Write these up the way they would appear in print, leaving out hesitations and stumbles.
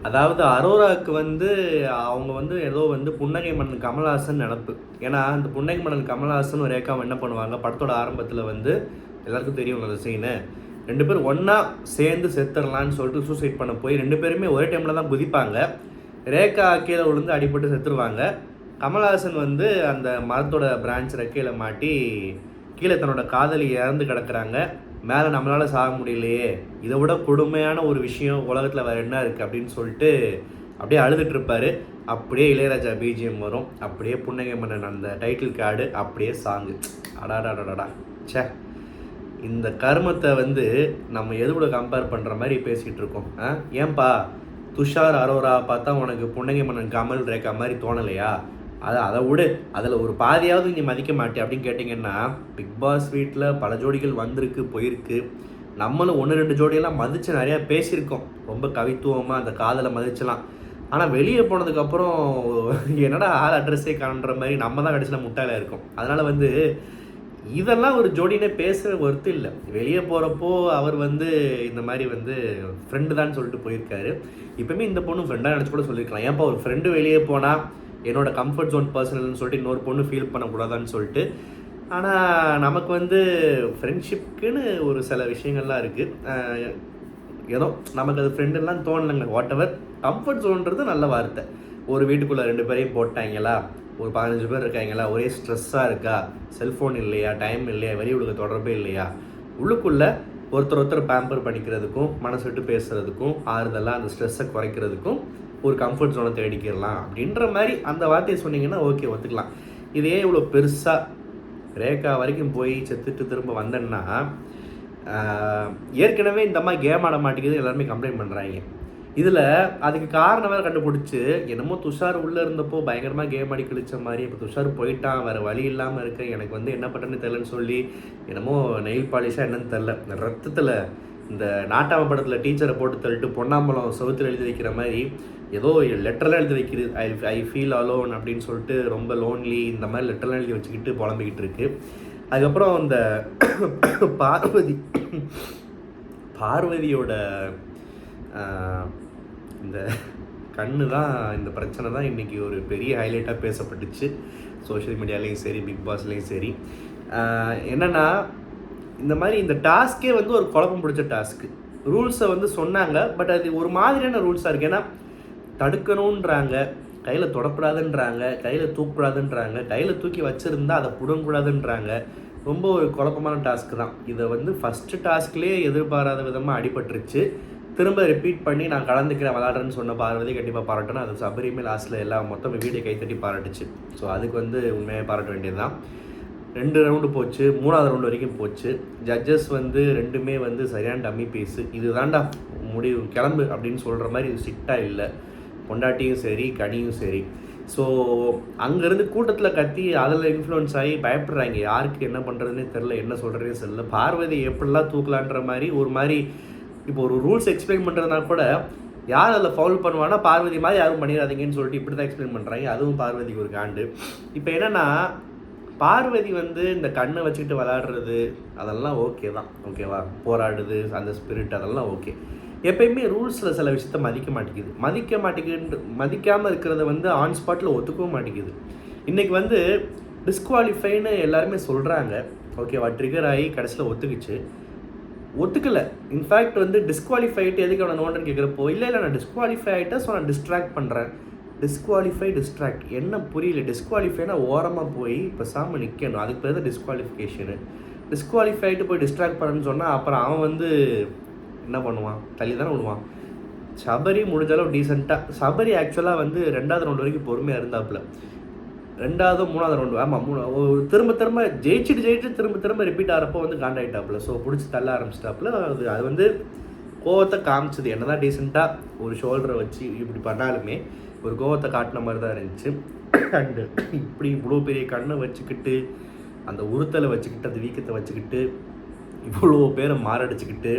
அதாவது அரோராவுக்கு வந்து அவங்க வந்து ஏதோ வந்து புன்னகை மன்னன் கமல்ஹாசன் நினப்பு. ஏன்னா இந்த புன்னகை மன்னன் கமல்ஹாசன் ரேகாவும் என்ன பண்ணுவாங்க, படத்தோட ஆரம்பத்தில் வந்து எல்லாருக்கும் தெரியும் அந்த சீனு, 2 பேரும் ஒன்றா சேர்ந்து செத்துடலான்னு சொல்லிட்டு சூசைட் பண்ண போய் 2 பேருமே ஒரே டைமில் தான் குதிப்பாங்க. ரேகா கீழே விழுந்து அடிபட்டு செத்துருவாங்க. கமல்ஹாசன் வந்து அந்த மரத்தோட பிரான்ச் ரெக்கையில் மாட்டி கீழே தன்னோட காதலி இறந்து கிடக்குறாங்க. மேலே நம்மளால் சாக முடியலையே, இதை விட கொடுமையான ஒரு விஷயம் உலகத்தில் வேறு என்ன இருக்குது அப்படின்னு சொல்லிட்டு அப்படியே அழுதுட்டுருப்பார். அப்படியே இளையராஜா பிஜிஎம் வரும், அப்படியே புன்னகை மன்னன் அந்த டைட்டில் கார்டு, அப்படியே சாங்கு. அடாடாடாடா சே, இந்த கர்மத்தை வந்து நம்ம எது கூட கம்பேர் பண்ணுற மாதிரி பேசிகிட்டு இருக்கோம். ஏன்பா துஷார் அரோரா பார்த்தா உனக்கு புன்னகை மன்னன் கமல் ரேகா மாதிரி தோணலையா? அதை விட அதில் ஒரு பாதியாவது நீ மதிக்க மாட்டே அப்படின்னு கேட்டிங்கன்னா, பிக் பாஸ் வீட்டில் பல ஜோடிகள் வந்திருக்கு போயிருக்கு. நம்மளும் 1-2 ஜோடியெல்லாம் மதித்து நிறையா பேசியிருக்கோம், ரொம்ப கவித்துவமாக அந்த காதலை மதிச்சலாம். ஆனால் வெளியே போனதுக்கப்புறம் என்னடா ஆள் அட்ரஸே காணுன்ற மாதிரி நம்ம தான் கடைசியில் முட்டாளாக இருக்கும். அதனால் வந்து இதெல்லாம் ஒரு ஜோடினே பேச ஒர்த்து இல்லை. வெளியே போகிறப்போ அவர் வந்து இந்த மாதிரி வந்து ஃப்ரெண்டு தான் சொல்லிட்டு போயிருக்காரு. இப்போவுமே இந்த பொண்ணு ஃப்ரெண்டாக நினச்சி கூட சொல்லியிருக்கலாம். ஏன்ப்பா ஒரு ஃப்ரெண்டு வெளியே போனால் என்னோட கம்ஃபர்ட் ஜோன் பர்சனல்னு சொல்லிட்டு இன்னொரு பொண்ணு ஃபீல் பண்ணக்கூடாதான்னு சொல்லிட்டு. ஆனால் நமக்கு வந்து ஃப்ரெண்ட்ஷிப்புக்குன்னு ஒரு சில விஷயங்கள்லாம் இருக்குது. ஏதோ நமக்கு அது ஃப்ரெண்டுலாம் தோணலைங்க. வாட் எவர், கம்ஃபர்ட் ஜோன்றது நல்ல வார்த்தை. ஒரு வீட்டுக்குள்ளே 2 பேரையும் போட்டாங்களா, ஒரு 15 பேர் இருக்காங்களா, ஒரே ஸ்ட்ரெஸ்ஸாக இருக்கா, செல்ஃபோன் இல்லையா, டைம் இல்லையா, வெளி உலக தொடர்பே இல்லையா, உள்ளுக்குள்ளே ஒருத்தர் பேம்பர் பண்ணிக்கிறதுக்கும் மனசு விட்டு பேசுகிறதுக்கும் ஆறுதலாக அந்த ஸ்ட்ரெஸ்ஸை குறைக்கிறதுக்கும் ஒரு கம்ஃபர்ட் ஜோனை தேடிக்கிடலாம் அப்படின்ற மாதிரி அந்த வார்த்தையை சொன்னீங்கன்னா ஓகே, ஒத்துக்கலாம். இதே இவ்வளோ பெருசாக ரேகா வரைக்கும் போய் செத்துட்டு திரும்ப வந்தேன்னா, ஏற்கனவே இந்த மாதிரி கேம் ஆட மாட்டேங்குது எல்லாருமே கம்ப்ளைண்ட் பண்ணுறாங்க. இதில் அதுக்கு காரணம் வேறு கண்டுபிடிச்சி, என்னமோ துஷார் உள்ளே இருந்தப்போ பயங்கரமாக கேம் ஆடி கழிச்ச மாதிரி, இப்போ துஷார் போயிட்டான், வேறு வழி இல்லாமல் இருக்க, எனக்கு வந்து என்ன பண்ணுறேன்னு தெரிலன்னு சொல்லி என்னமோ நெயில் பாலிஷாக என்னன்னு தெரில, இந்த ரத்தத்தில் இந்த நாட்டாம படத்தில் டீச்சரை போட்டு தள்ளிட்டு பொன்னாம்பலம் செவுத்தில் எழுதி வைக்கிற மாதிரி ஏதோ லெட்டர்லாம் எழுதி வைக்கிது. ஐ ஃபீல் அலோன் அப்படின்னு சொல்லிட்டு, ரொம்ப லோன்லி, இந்த மாதிரி லெட்டர்லாம் எழுதி வச்சுக்கிட்டு புலம்பிக்கிட்டு இருக்கு. அதுக்கப்புறம் இந்த பார்வதியோட இந்த கண்ணு தான், இந்த பிரச்சனை தான் இன்றைக்கி ஒரு பெரிய ஹைலைட்டாக பேசப்பட்டுச்சு சோஷியல் மீடியாலேயும் சரி, பிக் பாஸ்லேயும் சரி. என்னென்னா, இந்த மாதிரி இந்த டாஸ்க்கே வந்து ஒரு குழப்பம் பிடிச்ச டாஸ்க்கு. ரூல்ஸை வந்து சொன்னாங்க, பட் அது ஒரு மாதிரியான ரூல்ஸாக இருக்குது. ஏன்னா தடுக்கணுன்றாங்க, கையில் தொடக்கூடாதுன்றாங்க, கையில் தூக்கக்கூடாதுன்றாங்க, கையில் தூக்கி வச்சுருந்தா அதை புடங்கக்கூடாதுன்றாங்க. ரொம்ப ஒரு குழப்பமான டாஸ்க்கு தான். இதை வந்து ஃபஸ்ட்டு டாஸ்க்லேயே எதிர்பாராத விதமாக அடிபட்டுருச்சு. திரும்ப ரிப்பீட் பண்ணி நான் கலந்துக்கிறேன் விளாட்றேன்னு சொன்ன பார்வதி கண்டிப்பாக பாராட்டணும். அது சபரியுமே லாஸ்ட்டில் எல்லாம் மொத்தம் வீடியோ கைத்தட்டி பாராட்டுச்சு. ஸோ அதுக்கு வந்து உண்மையாக பாராட்ட வேண்டியது தான். 2 ரவுண்டு போச்சு, 3ஆவது ரவுண்டு வரைக்கும் போச்சு. ஜட்ஜஸ் வந்து 2மே வந்து சரியான டம்மி பீஸு. இது தாண்டா முடிவு, கிளம்பு அப்படின்னு சொல்கிற மாதிரி இது ஸ்ட்ரிக்டாக இல்லை. பொண்டாட்டியும் சரி, கனியும் சரி. ஸோ அங்கேருந்து கூட்டத்தில் கத்தி அதில் இன்ஃப்ளூயன்ஸ் ஆகி பயப்படுறாங்க. யாருக்கு என்ன பண்ணுறதுனே தெரில, என்ன சொல்கிறதுனே தெரியல. பார்வதி எப்படிலாம் தூக்கலான்ற மாதிரி ஒரு மாதிரி. இப்போ ஒரு ரூல்ஸ் எக்ஸ்பிளைன் பண்ணுறதுனா கூட யார் அதில் ஃபாலோ பண்ணுவான்னா பார்வதி மாதிரி யாரும் பண்ணிடாதீங்கன்னு சொல்லிட்டு இப்படி தான் எக்ஸ்பிளைன் பண்ணுறாங்க. அதுவும் பார்வதிக்கு ஒரு காண்டு. இப்போ என்னென்னா, பார்வதி வந்து இந்த கண்ணை வச்சுக்கிட்டு விளாடுறது அதெல்லாம் ஓகே தான், ஓகேவா, போராடுது அந்த ஸ்பிரிட் அதெல்லாம் ஓகே. எப்பயுமே ரூல்ஸில் சில விஷயத்த மதிக்காமல் இருக்கிறத வந்து ஆன் ஸ்பாட்டில் ஒத்துக்கவும் மாட்டேங்குது. இன்றைக்கி வந்து டிஸ்குவாலிஃபைன்னு எல்லாருமே சொல்கிறாங்க, ஓகேவா, ட்ரிகர் ஆகி கடைசியில் ஒத்துக்கலை. இன்ஃபேக்ட் வந்து டிஸ்குவாலிஃபைட்டு எதுக்கு அவனை நோண்டுன்னு கேட்குறப்போ, இல்லை நான் டிஸ்குவாலிஃபை ஆகிட்டேன், ஸோ நான் டிஸ்ட்ராக்ட் பண்ணுறேன். டிஸ்குவாலிஃபை என்ன புரியல. டிஸ்குவாலிஃபைனா ஓரமாக போய் பேசாமல் நிற்கணும், அதுக்கு பேர் தான் டிஸ்குவாலிஃபிகேஷனு. டிஸ்குவாலிஃபைட்டு போய் டிஸ்ட்ராக்ட் பண்ணுன்னு சொன்னால் அப்புறம் அவன் வந்து என்ன பண்ணுவான், தள்ளி தானே விடுவான். சபரி முடிஞ்சாலும் டீசெண்டாக, சபரி ஆக்சுவலாக வந்து 2ஆவது ரவுண்டு வரைக்கும் பொறுமையாக இருந்தாப்புல. 2ஆவது 3ஆவது ரவுண்டு, ஆமாம், திரும்ப ஜெயிச்சுட்டு திரும்ப ரிப்பீட் ஆகிறப்போ வந்து காண்டாயிட்டாப்புல. ஸோ பிடிச்சி தள்ள ஆரம்பிச்சிட்டாப்புல. அது வந்து கோவத்தை காமிச்சது. என்ன தான் டீசெண்டாக ஒரு ஷோல்டரை வச்சு இப்படி பண்ணாலுமே ஒரு கோவத்தை காட்டின மாதிரி தான் இருந்துச்சு. அண்டு இப்படி இவ்வளோ பெரிய கண்ணை வச்சுக்கிட்டு, அந்த உறுத்தலை வச்சுக்கிட்டு, அந்த வீக்கத்தை வச்சுக்கிட்டு, இவ்வளோ பேரை மாரடிச்சுக்கிட்டு,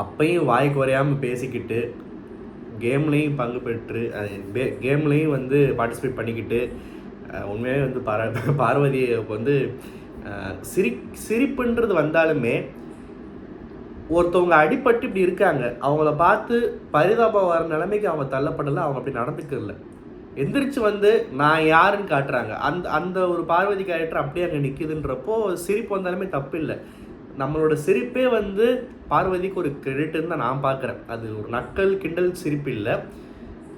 அப்பையும் வாய் குறையாமல் பேசிக்கிட்டு, கேம்லேயும் பங்கு பெற்று கேம்லேயும் வந்து பார்ட்டிசிபேட் பண்ணிக்கிட்டு, உண்மையாகவே வந்து பார்வதியை வந்து சிரிப்புன்றது வந்தாலுமே ஒருத்தவங்க அடிபட்டு இப்படி இருக்காங்க, அவங்கள பார்த்து பரிதாபம் வர நிலைமைக்கு அவங்க தள்ளப்படலை, அவங்க அப்படி நடந்துக்கிறல. எந்திரிச்சு வந்து நான் யாருன்னு காட்டுறாங்க. அந்த அந்த ஒரு பார்வதி கேரக்டர் அப்படியே அங்கே நிற்கிதுன்றப்போ சிரிப்பு வந்தாலுமே தப்பு இல்லை. நம்மளோட சிரிப்பே வந்து பார்வதிக்கு ஒரு கிரெடிட்னு தான் நான் பார்க்குறேன். அது ஒரு நக்கல் கிண்டல் சிரிப்பு இல்லை.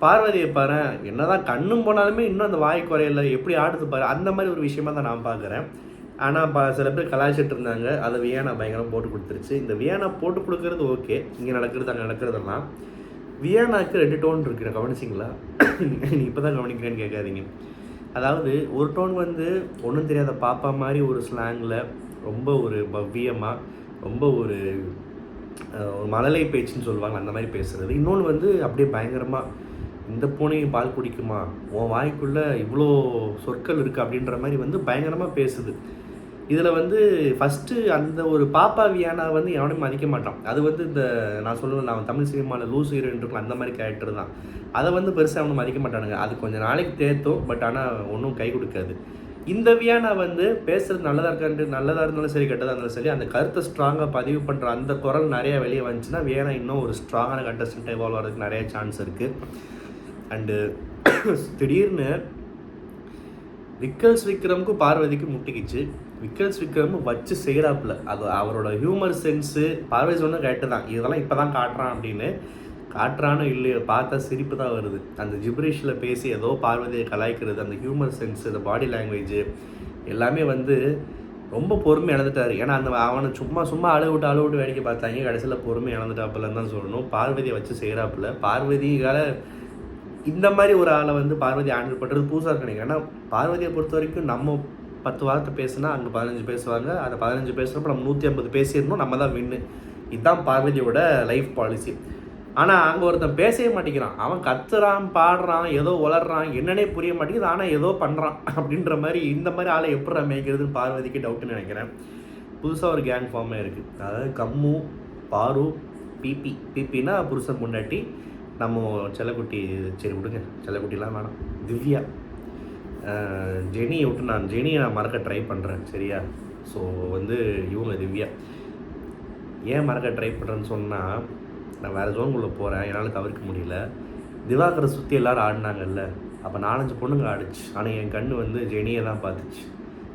பார்வதியை பாரு, என்னதான் கண்ணும் போனாலுமே இன்னும் அந்த வாய் குறையில எப்படி ஆடுது பாரு, அந்த மாதிரி ஒரு விஷயமா தான் நான் பார்க்குறேன். ஆனால் சில பேர் கலாய்ச்சிட்டு இருந்தாங்க, அதை வியானா பயங்கரம் போட்டு கொடுத்துருச்சு. இந்த வியானா போட்டு கொடுக்கறது ஓகே, இங்கே நடக்கிறது அங்கே நடக்கிறதெல்லாம். வியானாக்கு 2 டோன் இருக்குது, கவனிச்சிங்களா? நீ இப்போ தான் கவனிக்கிறேன்னு கேட்காதீங்க. அதாவது ஒரு டோன் வந்து ஒன்றும் தெரியாத பாப்பா மாதிரி ஒரு ஸ்லாங்கில் ரொம்ப ஒரு பவ்யமாக, ரொம்ப ஒரு மழலை பேச்சுன்னு சொல்லுவாங்க, அந்த மாதிரி பேசுகிறது. இன்னொன்று வந்து அப்படியே பயங்கரமாக, இந்த பூனையும் பால் குடிக்குமா, உன் வாய்க்குள்ளே இவ்வளோ சொற்கள் இருக்குது அப்படின்ற மாதிரி வந்து பயங்கரமாக பேசுது. இதில் வந்து ஃபஸ்ட்டு அந்த ஒரு பாப்பா வியானா வந்து எவனையும் மதிக்க மாட்டான். அது வந்து இந்த நான் சொல்லுவேன், நான் தமிழ் சினிமாவில் லூஸ் ஹீரோயின் இருக்கலாம், அந்த மாதிரி கேரக்டர் தான். அதை வந்து பெருசாக அவனை மதிக்க மாட்டானுங்க. அது கொஞ்சம் நாளைக்கு தேர்த்தும், பட் ஆனால் ஒன்றும் கை கொடுக்காது. இந்த வியானா வந்து பேசுகிறது நல்லதாக இருந்தாலும் சரி, கெட்டதாக இருந்தாலும் சரி, அந்த கருத்தை ஸ்ட்ராங்காக பதிவு பண்ணுற அந்த குரல் நிறையா வெளியே வந்துச்சுன்னா வியானா இன்னும் ஒரு ஸ்ட்ராங்கான கண்டஸ்டன்ட் எவால்வ் ஆகிறதுக்கு நிறைய சான்ஸ் இருக்குது. அண்டு திடீர்னு விக்கல்ஸ் விக்ரமுக்கும் பார்வதிக்கு முட்டிக்கிச்சு. விக்கல்ஸ் விக்ரமும் வச்சு செய்கிறாப்புல. அது அவரோட ஹியூமர் சென்ஸு, பார்வதி சொன்ன கேட்டு தான், இதெல்லாம் இப்போ தான் காட்டுறான் அப்படின்னு. காட்டுறானோ இல்லையோ, பார்த்தா சிரிப்பு தான் வருது. அந்த ஜிப்ரிஷில் பேசி ஏதோ பார்வதியை கலாய்க்கிறது, அந்த ஹியூமர் சென்ஸு, அந்த பாடி லாங்குவேஜு எல்லாமே வந்து ரொம்ப பொறுமை இழந்துட்டார். ஏன்னா அந்த அவனை சும்மா அழுவிட்டு வேடிக்கை பார்த்தாங்க, கடைசியில் பொறுமை இழந்துட்டாப்புலன்னு தான் சொல்லணும். பார்வதியை வச்சு செய்கிறாப்புல. பார்வதியால் இந்த மாதிரி ஒரு ஆளை வந்து பார்வதி ஹேண்டில் பண்ணுறது புதுசாக இருக்கு. ஏன்னா பார்வதியை பொறுத்த வரைக்கும் நம்ம 10 வார்த்தை பேசுனா அங்கே 15 பேசுவாங்க. அந்த 15 பேசுகிறப்ப நம்ம 150 பேசிடணும், நம்ம தான் வின்னு. இதுதான் பார்வதியோட லைஃப் பாலிசி. ஆனால் அங்கே ஒருத்தன் பேசவே மாட்டேங்கிறான். அவன் கத்துறான், பாடுறான், ஏதோ வளர்றான், என்னன்னே புரிய மாட்டேங்குது, ஆனால் ஏதோ பண்ணுறான் அப்படின்ற மாதிரி. இந்த மாதிரி ஆளை எப்படி மேய்க்கிறதுன்னு பார்வதிக்கு டவுட்டுன்னு நினைக்கிறேன். புதுசாக ஒரு கேங் ஃபார்மே இருக்குது. அதாவது கம்மு, பாரு, பிபினா புருஷன் முன்னாடி, நம்ம செல்லக்குட்டி, சரி விடுங்க, செல்லக்குட்டிலாம் வேணாம், திவ்யா, ஜெனியை விட்டு ஜெனியை நான் மறக்க ட்ரை பண்ணுறேன், சரியா? ஸோ வந்து இவங்க திவ்யா ஏன் மறக்க ட்ரை பண்ணுறேன்னு சொன்னால், நான் வேறு ஜோனுக்குள்ளே போகிறேன், என்னால் தவிர்க்க முடியல. திவாகரை சுற்றி எல்லோரும் ஆடினாங்கல்ல, அப்போ 4-5 பொண்ணுங்க ஆடிச்சு. ஆனால் என் கண்ணு வந்து ஜெனியை தான் பார்த்துச்சு.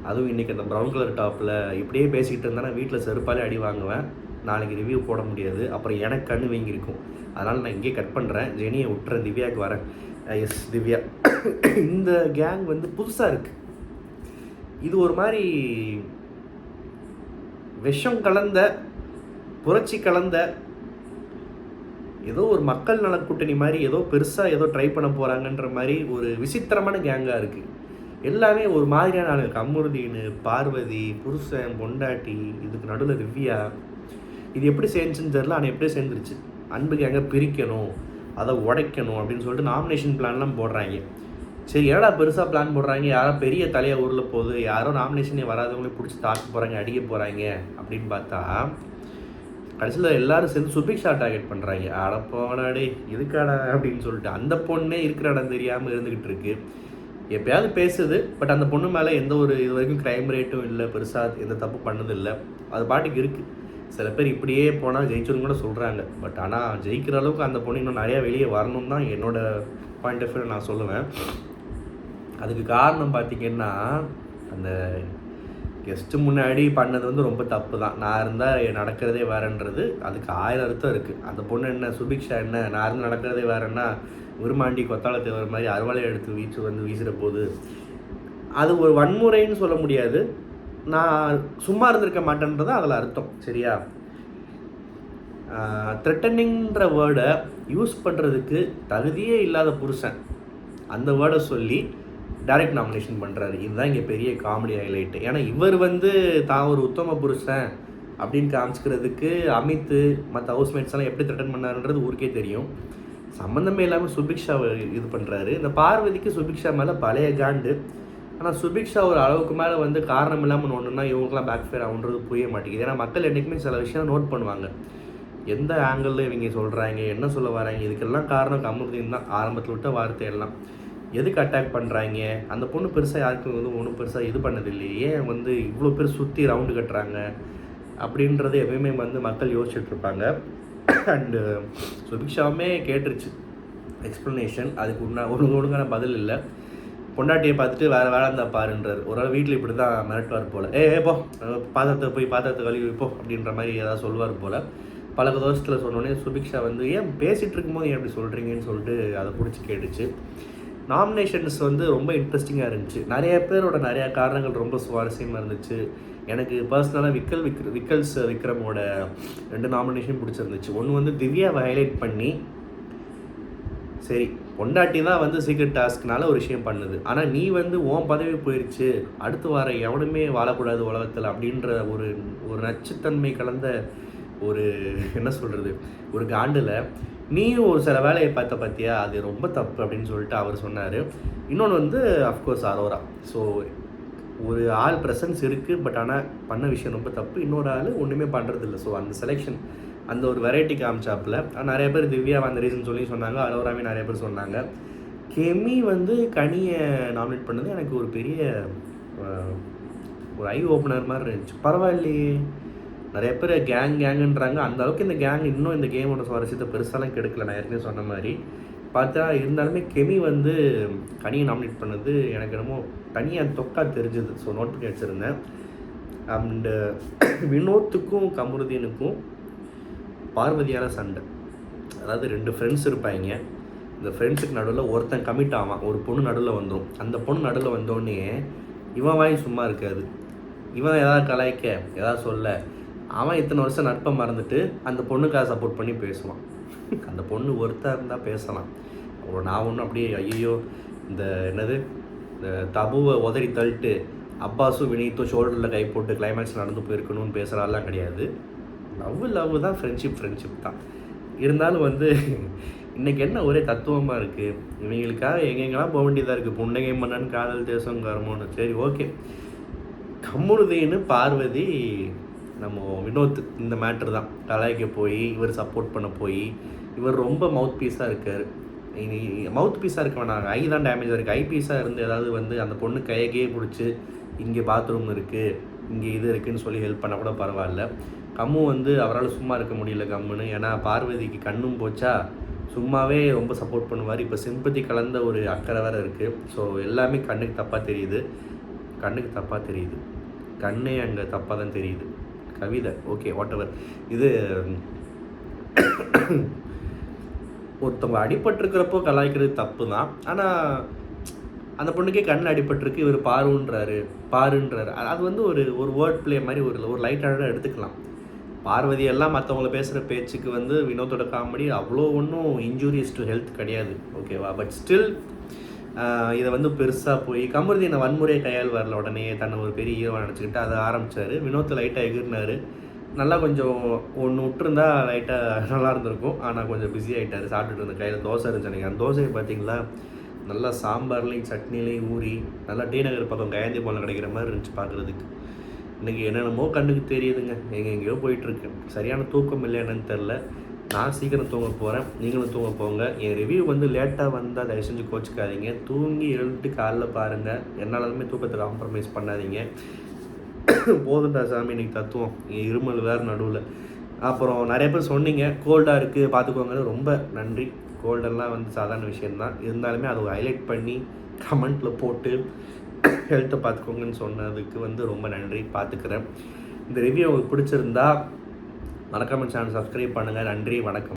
அதுவும் இன்றைக்கி அந்த ப்ரௌன் கலர் டாப்பில் இப்படியே பேசிக்கிட்டு இருந்தானா வீட்டில் செருப்பாலே அடி வாங்குவேன். நாளைக்கு ரிவ்யூ போட முடியாது, அப்புறம் எனக்கு கண்ணு வீங்கியிருக்கும். அதனால் நான் இங்கே கட் பண்ணுறேன், ஜெனியை விட்டுறேன், திவ்யாவுக்கு வரேன். எஸ், திவ்யா. இந்த கேங் வந்து புதுசாக இருக்குது. இது ஒரு மாதிரி விஷம் கலந்த, புரட்சி கலந்த, ஏதோ ஒரு மக்கள் நல கூட்டணி மாதிரி ஏதோ பெருசாக ஏதோ ட்ரை பண்ண போகிறாங்கன்ற மாதிரி ஒரு விசித்திரமான கேங்காக இருக்குது. எல்லாமே ஒரு மாதிரியான ஆளு. கம்முருதீனு, பார்வதி, புருஷன், பொண்டாட்டி, இதுக்கு நடுவில் திவ்யா. இது எப்படி சேர்ந்துச்சுன்னு தெரில, ஆனால் எப்படியே சேர்ந்துருச்சு. அன்பு கேங்க பிரிக்கணும், அதை உடைக்கணும் அப்படின்னு சொல்லிட்டு நாமினேஷன் பிளான்லாம் போடுறாங்க. சரி, ஏடா பெருசாக பிளான் போடுறாங்க, யாரோ பெரிய தலையாக ஊரில் போகுது, யாரோ நாமினேஷனே வராதவங்களே பிடிச்சி தாக்க போகிறாங்க, அடிக்க போகிறாங்க அப்படின்னு பார்த்தா கடைசியில் எல்லோரும் சேர்ந்து சுபிக்ஷா டார்கெட் பண்ணுறாங்க. அடப்போனாடே இதுக்காடா அப்படின்னு சொல்லிட்டு அந்த பொண்ணே இருக்கிற இடம் தெரியாமல் இருந்துக்கிட்டு இருக்கு. எப்போயாவது பேசுது, பட் அந்த பொண்ணு மேலே எந்த ஒரு இது வரைக்கும் க்ரைம் ரேட்டும் இல்லை, பெருசாக எந்த தப்பு பண்ணதில்லை, அது பாட்டுக்கு இருக்குது. சில பேர் இப்படியே போனால் ஜெயிச்சிடும் கூட சொல்கிறாங்க. பட் ஆனால் ஜெயிக்கிற அளவுக்கு அந்த பொண்ணு இன்னும் நிறையா வெளியே வரணும் தான் என்னோடய பாயிண்ட் ஆஃப் வியூ நான் சொல்லுவேன். அதுக்கு காரணம் பார்த்திங்கன்னா, அந்த கெஸ்ட்டு முன்னாடி பண்ணது வந்து ரொம்ப தப்பு தான். நான் இருந்தால் நடக்கிறதே வேறன்றது, அதுக்கு 1000 அர்த்தம் இருக்குது. அந்த பொண்ணு என்ன, சுபிக்ஷா என்ன, நான் இருந்து நடக்கிறதே வேறன்னா உருமாண்டி கொத்தாள தேவர் மாதிரி அறுவாலை எடுத்து வீசுகிற போது அது ஒரு வன்முறைன்னு சொல்ல முடியாது. நான் சும்மா இருந்திருக்க மாட்டேன்றது அதில் அர்த்தம், சரியா? த்ரெட்டனிங்ன்ற வேர்டை யூஸ் பண்ணுறதுக்கு தகுதியே இல்லாத புருஷன் அந்த வேர்டை சொல்லி டைரக்ட் நாமினேஷன் பண்ணுறாரு. இதுதான் இங்கே பெரிய காமெடி ஹைலைட்டு. ஏன்னா இவர் வந்து தான் ஒரு உத்தம புருஷன் அப்படின்னு காமிச்சிக்கிறதுக்கு அமித்து மற்ற ஹவுஸ்மேட்ஸ் எல்லாம் எப்படி த்ரெட்டன் பண்ணாருன்றது ஊருக்கே தெரியும். சம்மந்தமே இல்லாமல் சுபிக்ஷாவை இது பண்ணுறாரு. இந்த பார்வதிக்கு சுபிக்ஷா மேலே பழைய காண்டு. ஆனால் சுபிக்ஷா ஒரு அளவுக்கு மேலே வந்து காரணம் இல்லாமல் ஒன்றுனா இவங்களாம் பேக் ஃபேர் ஆகுன்றது புரிய மாட்டேங்குது. ஏன்னா மக்கள் என்றைக்குமே சில விஷயம் நோட் பண்ணுவாங்க, எந்த ஆங்கிளில் இவங்க சொல்கிறாங்க, என்ன சொல்ல வராங்க. இதுக்கெல்லாம் காரணம் கம்முருதீன் தான். ஆரம்பத்தில் விட்ட வார்த்தையெல்லாம் எதுக்கு அட்டாக் பண்ணுறாங்க? அந்த பொண்ணு பெருசாக யாருக்கும் வந்து ஒன்றும் பெருசாக இது பண்ணதில்லையே, ஏன் வந்து இவ்வளோ பேர் சுற்றி ரவுண்டு கட்டுறாங்க அப்படின்றது எப்பயுமே வந்து மக்கள் யோசிச்சுட்ருப்பாங்க. And சுபிக்ஷாவுமே கேட்டுருச்சு explanation. அதுக்கு ஒழுங்கான பதில் இல்லை. பொண்டாட்டியை பார்த்துட்டு வேறு வேலை இருந்தால் பாருன்றார். ஒரு ஆள் வீட்டில் இப்படி தான் மிரட்டுவார் போல். போ பாத்திரத்தை கழுவி போ அப்படின்ற மாதிரி ஏதாவது சொல்லுவார் போல். பல தோஷத்தில் சொன்னோடனே சுபிக்ஷா வந்து ஏன் பேசிகிட்டு இருக்கும்போது ஏன் அப்படி சொல்கிறீங்கன்னு சொல்லிட்டு அதை பிடிச்சி கேட்டுச்சு. நாமினேஷன்ஸ் வந்து ரொம்ப இன்ட்ரெஸ்டிங்காக இருந்துச்சு. நிறைய பேரோட நிறையா காரணங்கள் ரொம்ப சுவாரஸ்யமாக இருந்துச்சு. எனக்கு பர்சனலாக விக்கல்ஸ் விக்ரமோட 2 நாமினேஷன் பிடிச்சிருந்துச்சு. ஒன்று வந்து திவ்யாவை ஹைலைட் பண்ணி, சரி பொண்டாட்டி தான் வந்து சீக்ரெட் டாஸ்க்னால ஒரு விஷயம் பண்ணுது, ஆனால் நீ வந்து உன் பதவி போயிடுச்சு, அடுத்து வர எவனுமே வாழக்கூடாது உலகத்தில் அப்படின்ற ஒரு நச்சுத்தன்மை கலந்த ஒரு என்ன சொல்கிறது ஒரு காண்டில் நீயும் ஒரு சில வேலையை பார்த்தியா, அது ரொம்ப தப்பு அப்படின்னு சொல்லிட்டு அவர் சொன்னார். இன்னொன்று வந்து அஃப்கோர்ஸ் அரோரா. ஸோ ஒரு ஆள் ப்ரெசன்ஸ் இருக்குது, பட் ஆனால் பண்ண விஷயம் ரொம்ப தப்பு. இன்னொரு ஆள் ஒன்றுமே பண்ணுறதில்ல. ஸோ அந்த செலெக்ஷன் அந்த ஒரு வெரைட்டி காமிச்சாப்பில் நிறைய பேர் திவ்யா அந்த ரீசன் சொல்லி சொன்னாங்க. அரோராவே நிறைய பேர் சொன்னாங்க. கெமி வந்து கனியை நாமினேட் பண்ணது எனக்கு ஒரு பெரிய ஒரு ஐ ஓப்பனர் மாதிரி இருந்துச்சு. பரவாயில்லையே, நிறைய பேர் கேங்குன்றாங்க. அந்த அளவுக்கு இந்த கேங் இன்னும் இந்த கேமோட சுவாரஸ்யத்தை பெருசாலாம் கெடுக்கல. நான் ஏற்கனவே சொன்ன மாதிரி பார்த்தா இருந்தாலுமே கெமி வந்து கனியை நாமினேட் பண்ணது எனக்கு என்னமோ தனியாக தொக்கா தெரிஞ்சுது. ஸோ நோட் பண்ணி வச்சுருந்தேன். அண்டு வினோத்துக்கும் கமருதீனுக்கும் பார்வதியால் சண்டை. அதாவது 2 ஃப்ரெண்ட்ஸ் இருப்பாங்க. இந்த ஃப்ரெண்ட்ஸுக்கு நடுவில் ஒருத்தன் கமிட் ஆவான், ஒரு பொண்ணு நடுவில் வந்துடும். அந்த பொண்ணு நடுவில் வந்தோடனே இவன் வாய் சும்மா இருக்காது. இவன் எதாவது கலாய்க்க எதாவது சொல்ல அவன் இத்தனை வருஷம் நட்பை மறந்துட்டு அந்த பொண்ணுக்காக சப்போர்ட் பண்ணி பேசுவான். அந்த பொண்ணு ஒருத்தர் இருந்தால் பேசலாம். நான் ஒன்றும் அப்படியே ஐயோ இந்த இந்த தபுவை உதறி தள்ளிட்டு அப்பாஸும் வினீத்தும் ஷோல்டரில் கை போட்டு கிளைமேக்ஸ் நடந்து போயிருக்கணும்னு பேசுகிறாலாம் கிடையாது. லவ் தான், ஃப்ரெண்ட்ஷிப் தான். இருந்தாலும் வந்து இன்றைக்கி என்ன ஒரே தத்துவமாக இருக்குது. இவங்களுக்காக எங்கெங்கெல்லாம் போக வேண்டியதாக இருக்குது. புன்னகை மன்னன், காதல் தேசம், கர்மோன்னு. சரி ஓகே. கமருதீன்னு பார்வதி நம்ம வினோத் இந்த மேட்ரு தான் கலாய்க்க போய் இவர் சப்போர்ட் பண்ண போய் இவர் ரொம்ப மவுத் பீஸாக இருக்கார். மவுத் பீஸாக இருக்க வேணாம், ஐ தான் டேமேஜாக இருக்குது. ஐ பீஸாக இருந்து ஏதாவது வந்து அந்த பொண்ணு கையகையே பிடிச்சி இங்கே பாத்ரூம் இருக்குது, இங்கே இது இருக்குதுன்னு சொல்லி ஹெல்ப் பண்ண கூட பரவாயில்ல. கம்மு வந்து அவரால் சும்மா இருக்க முடியல கம்முன்னு. ஏன்னா பார்வதிக்கு கண்ணும் போச்சா, சும்மாவே ரொம்ப சப்போர்ட் பண்ணுவார். இப்போ சிம்பத்தி கலந்த ஒரு அக்கறை வேறு இருக்குது. ஸோ எல்லாமே கண்ணுக்கு தப்பாக தெரியுது. கண்ணே அங்கே தப்பாக தான் தெரியுது. கவிதை ஓகே வாட் எவர். இது ஒருத்தவங்க அடிபட்டிருக்கிறப்போ கலாய்க்கிறது தப்பு தான். ஆனால் அந்த பொண்ணுக்கே கண்ணில் அடிபட்டிருக்கு, இவர் பாருன்றாரு. அது வந்து ஒரு வேர்ட் பிளே மாதிரி ஒரு லைட்டாக எடுத்துக்கலாம். பார்வதியெல்லாம் மற்றவங்கள பேசுகிற பேச்சுக்கு வந்து வினோத்தோட காமெடி அவ்வளோ ஒன்றும் இன்ஜூரியஸ் டு ஹெல்த் கிடையாது, ஓகேவா? பட் ஸ்டில் இதை வந்து பெருசாக போய் கமருதீனை வன்முறையை கையாள்வார்ல, உடனே தன்னை ஒரு பெரிய ஹீரோவை நினச்சிக்கிட்டு அதை ஆரம்பித்தார். வினோத்தை லைட்டாக எகிர்னார். நல்லா கொஞ்சம் ஒன்று விட்டுருந்தா லைட்டாக நல்லா இருந்திருக்கும். ஆனால் கொஞ்சம் பிஸி ஆகிட்டார். சாப்பிட்டுட்டு இருந்த கையில் தோசை இருந்துச்சு எனக்கு. அந்த தோசையை பார்த்தீங்களா, நல்லா சாம்பார்லேயும் சட்னிலையும் ஊறி நல்லா டி நகர் பக்கம் கயந்தி போல கிடைக்கிற மாதிரி இருந்துச்சு பார்க்குறதுக்கு. இன்றைக்கி என்னென்னமோ கண்ணுக்கு தெரியுதுங்க, எங்கெங்கேயோ போயிட்டுருக்கு. சரியான தூக்கம் இல்லை என்னன்னு தெரில. நான் சீக்கிரம் தூங்க போகிறேன், நீங்களும் தூங்க போங்க. என் ரிவ்யூ வந்து லேட்டாக வந்தால் தயவு செஞ்சு கோச்சிக்காதீங்க. தூங்கி எழுந்துட்டு காலைல பாருங்கள். என்னாலுமே தூக்கத்தை காம்ப்ரமைஸ் பண்ணாதீங்க. போதுண்டா சாமி இன்றைக்கி தத்துவம். இருமல் வேறு நடுவில். அப்புறம் நிறைய பேர் சொன்னீங்க கோல்டாக இருக்குது பார்த்துக்கோங்க, ரொம்ப நன்றி. கோல்டெல்லாம் வந்து சாதாரண விஷயந்தான். இருந்தாலுமே அதை ஹைலைட் பண்ணி கமெண்ட்டில் போட்டு ஹெல்த்தை பார்த்துக்கோங்கன்னு சொன்னதுக்கு வந்து ரொம்ப நன்றி. பார்த்துக்கிறேன். இந்த ரிவ்யூ உங்களுக்கு பிடிச்சிருந்தா மறக்காம சேனல் சப்ஸ்கிரைப் பண்ணுங்கள். நன்றி, வணக்கம்.